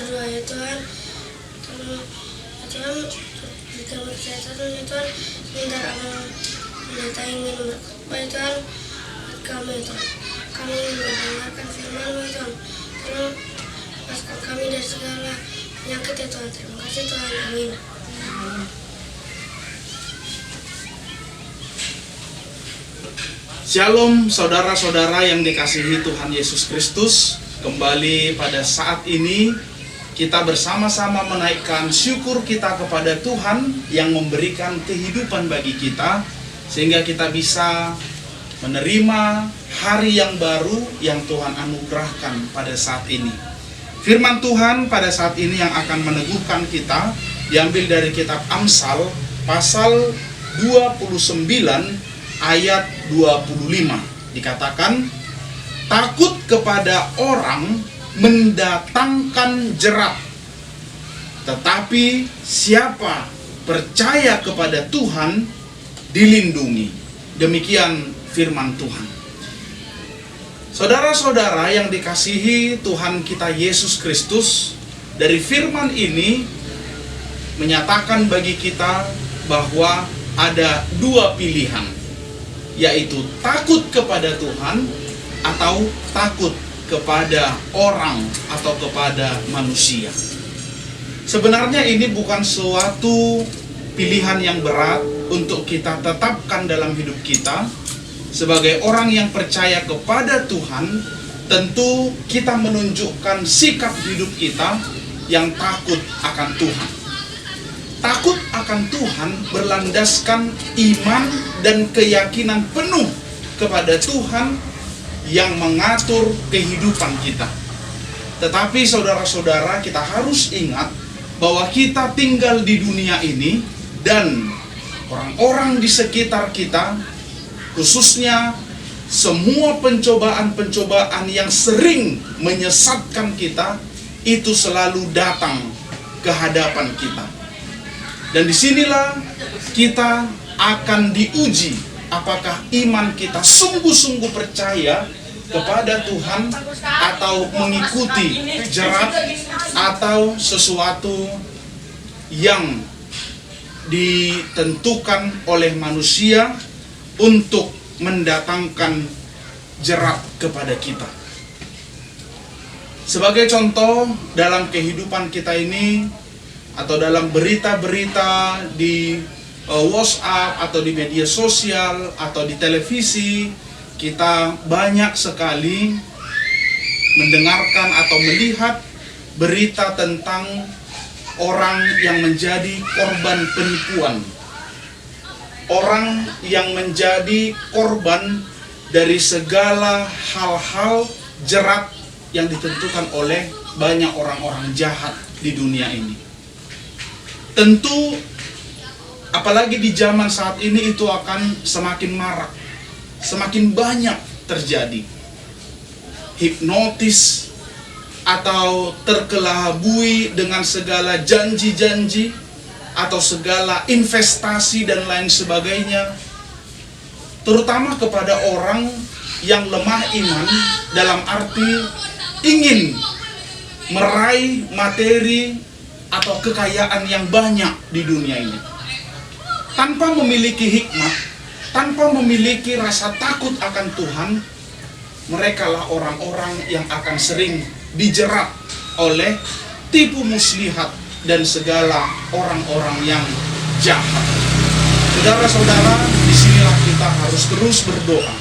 berdoa ya Tuhan, tolong ya Tuhan, berikan kesehatan ya Tuhan, sebentar abang pendeta ingin berkhotbah ya Tuhan, buat kami ya Tuhan, kami ingin mendengarkan firman ya Tuhan, tolong lepaskan kami dari segala penyakit ya Tuhan. Terima kasih Tuhan, amin. Shalom saudara-saudara yang dikasihi Tuhan Yesus Kristus. Kembali pada saat ini kita bersama-sama menaikkan syukur kita kepada Tuhan yang memberikan kehidupan bagi kita, sehingga kita bisa menerima hari yang baru yang Tuhan anugerahkan pada saat ini. Firman Tuhan pada saat ini yang akan meneguhkan kita diambil dari kitab Amsal pasal 29 ayat 25. Dikatakan, takut kepada orang mendatangkan jerat, tetapi siapa percaya kepada Tuhan dilindungi. Demikian firman Tuhan. Saudara-saudara yang dikasihi Tuhan kita Yesus Kristus, dari firman ini menyatakan bagi kita bahwa ada dua pilihan, yaitu takut kepada Tuhan atau takut kepada orang atau kepada manusia. Sebenarnya ini bukan suatu pilihan yang berat untuk kita tetapkan dalam hidup kita. Sebagai orang yang percaya kepada Tuhan, tentu kita menunjukkan sikap hidup kita yang takut akan Tuhan. Takut akan Tuhan berlandaskan iman dan keyakinan penuh kepada Tuhan yang mengatur kehidupan kita. Tetapi saudara-saudara, kita harus ingat bahwa kita tinggal di dunia ini, dan orang-orang di sekitar kita, khususnya semua pencobaan-pencobaan yang sering menyesatkan kita, itu selalu datang ke hadapan kita. Dan disinilah kita akan diuji apakah iman kita sungguh-sungguh percaya kepada Tuhan atau mengikuti jerat atau sesuatu yang ditentukan oleh manusia untuk mendatangkan jerat kepada kita. Sebagai contoh dalam kehidupan kita ini, atau dalam berita-berita di WhatsApp atau di media sosial atau di televisi, kita banyak sekali mendengarkan atau melihat berita tentang orang yang menjadi korban penipuan, orang yang menjadi korban dari segala hal-hal jerat yang ditentukan oleh banyak orang-orang jahat di dunia ini. Tentu apalagi di zaman saat ini itu akan semakin marak, semakin banyak terjadi. Hipnotis atau terkelabui dengan segala janji-janji atau segala investasi dan lain sebagainya, terutama kepada orang yang lemah iman, dalam arti ingin meraih materi atau kekayaan yang banyak di dunia ini tanpa memiliki hikmat, tanpa memiliki rasa takut akan Tuhan. Merekalah orang-orang yang akan sering dijerat oleh tipu muslihat dan segala orang-orang yang jahat. Saudara-saudara, disinilah kita harus terus berdoa.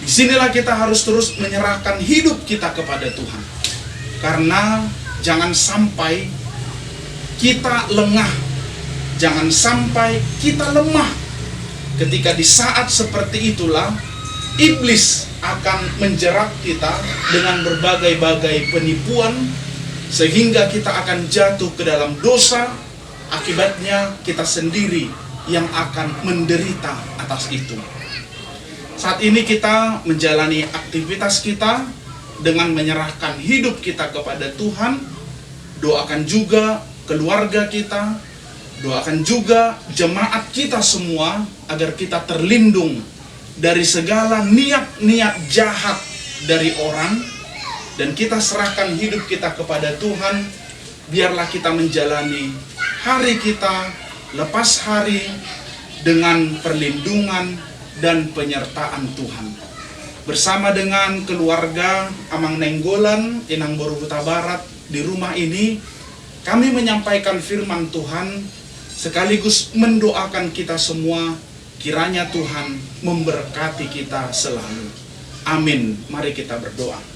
Disinilah kita harus terus menyerahkan hidup kita kepada Tuhan. Karena jangan sampai kita lengah, jangan sampai kita lemah. Ketika di saat seperti itulah, iblis akan menjerat kita dengan berbagai-bagai penipuan, sehingga kita akan jatuh ke dalam dosa. Akibatnya kita sendiri yang akan menderita atas itu. Saat ini kita menjalani aktivitas kita dengan menyerahkan hidup kita kepada Tuhan. Doakan juga keluarga kita, doakan juga jemaat kita semua agar kita terlindung dari segala niat-niat jahat dari orang, dan kita serahkan hidup kita kepada Tuhan. Biarlah kita menjalani hari kita lepas hari dengan perlindungan dan penyertaan Tuhan. Bersama dengan keluarga Amang Nainggolan, Inang Boru Huta Barat di rumah ini, kami menyampaikan firman Tuhan sekaligus mendoakan kita semua, kiranya Tuhan memberkati kita selalu. Amin. Mari kita berdoa.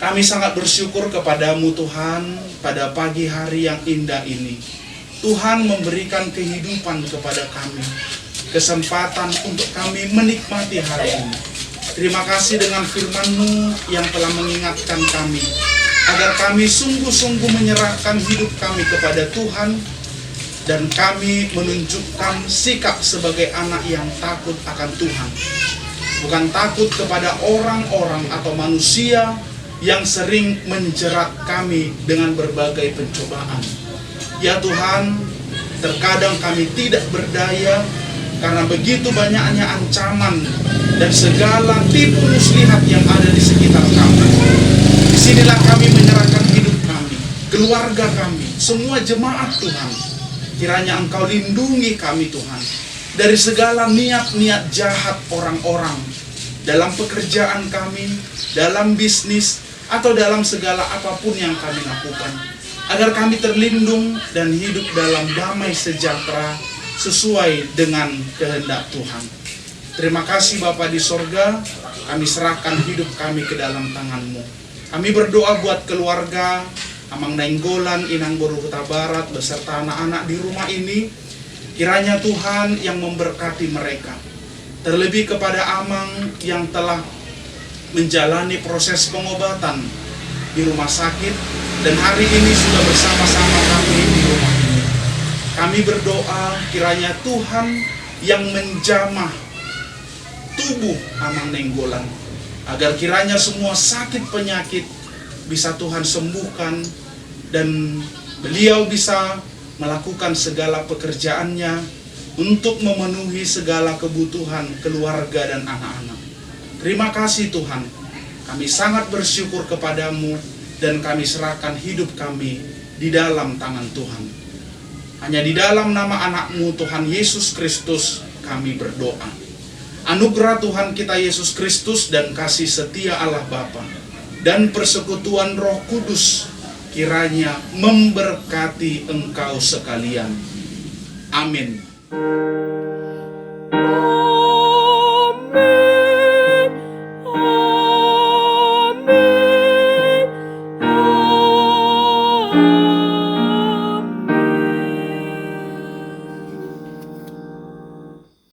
Kami sangat bersyukur kepadamu Tuhan, pada pagi hari yang indah ini. Tuhan memberikan kehidupan kepada kami, kesempatan untuk kami menikmati hari ini. Terima kasih dengan firman-Mu yang telah mengingatkan kami, agar kami sungguh-sungguh menyerahkan hidup kami kepada Tuhan, dan kami menunjukkan sikap sebagai anak yang takut akan Tuhan. Bukan takut kepada orang-orang atau manusia yang sering menjerat kami dengan berbagai pencobaan. Ya Tuhan, terkadang kami tidak berdaya karena begitu banyaknya ancaman dan segala tipu muslihat yang ada di sekitar kami. Disinilah kami menyerahkan hidup kami, keluarga kami, semua jemaat Tuhan. Kiranya Engkau lindungi kami Tuhan dari segala niat-niat jahat orang-orang dalam pekerjaan kami, dalam bisnis, atau dalam segala apapun yang kami lakukan, agar kami terlindung dan hidup dalam damai sejahtera sesuai dengan kehendak Tuhan. Terima kasih Bapa di sorga, kami serahkan hidup kami ke dalam tangan-Mu. Kami berdoa buat keluarga Amang Nainggolan, Inang Boru Huta Barat, beserta anak-anak di rumah ini. Kiranya Tuhan yang memberkati mereka. Terlebih kepada Amang yang telah menjalani proses pengobatan di rumah sakit, dan hari ini sudah bersama-sama kami di rumah ini. Kami berdoa kiranya Tuhan yang menjamah tubuh Amang Nainggolan, agar kiranya semua sakit penyakit bisa Tuhan sembuhkan, dan beliau bisa melakukan segala pekerjaannya untuk memenuhi segala kebutuhan keluarga dan anak-anak. Terima kasih Tuhan, kami sangat bersyukur kepadamu, dan kami serahkan hidup kami di dalam tangan Tuhan. Hanya di dalam nama anak-Mu Tuhan Yesus Kristus kami berdoa. Anugerah Tuhan kita Yesus Kristus dan kasih setia Allah Bapa dan persekutuan Roh Kudus kiranya memberkati engkau sekalian. Amin.